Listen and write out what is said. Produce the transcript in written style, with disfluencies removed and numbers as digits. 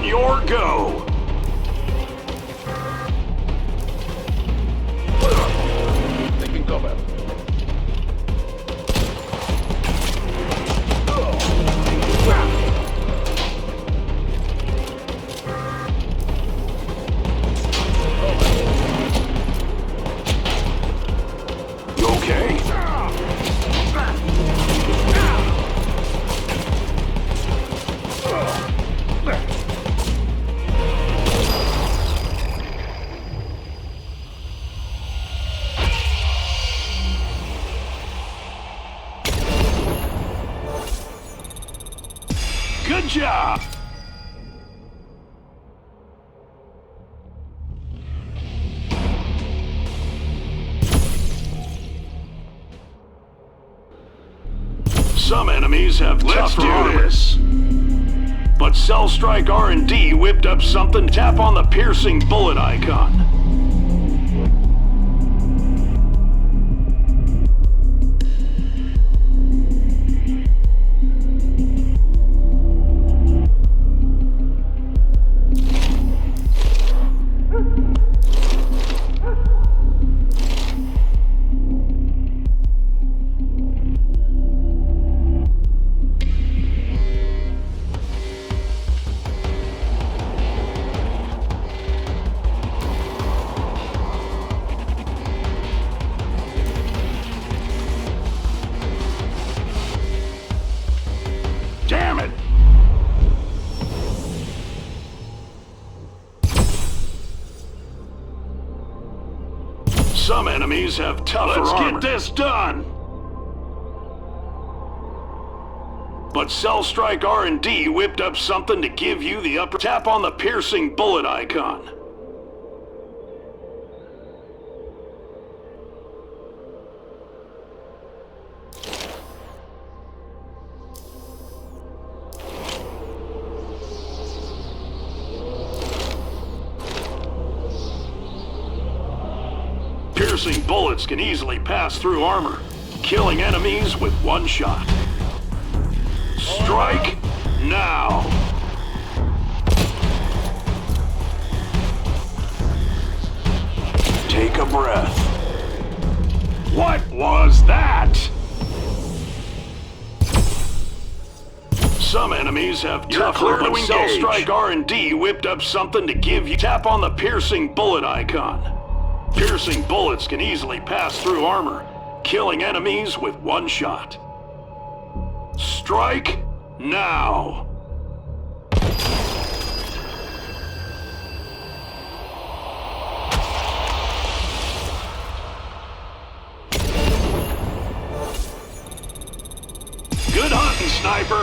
your go. Taking cover. You okay? Good job! Some enemies have tougher armor. But Cellstrike R&D whipped up something. Tap on the piercing bullet icon. Damn it! Some enemies have tougher armor. Let's get this done! But Cellstrike R&D whipped up something to give you the upper. Tap on the piercing bullet icon. Piercing bullets can easily pass through armor, killing enemies with one shot. Strike now! Take a breath. What was that? Some enemies have tougher, but Cellstrike R&D whipped up something to give you. Tap on the piercing bullet icon. Piercing bullets can easily pass through armor, killing enemies with one shot. Strike now! Good hunting, sniper!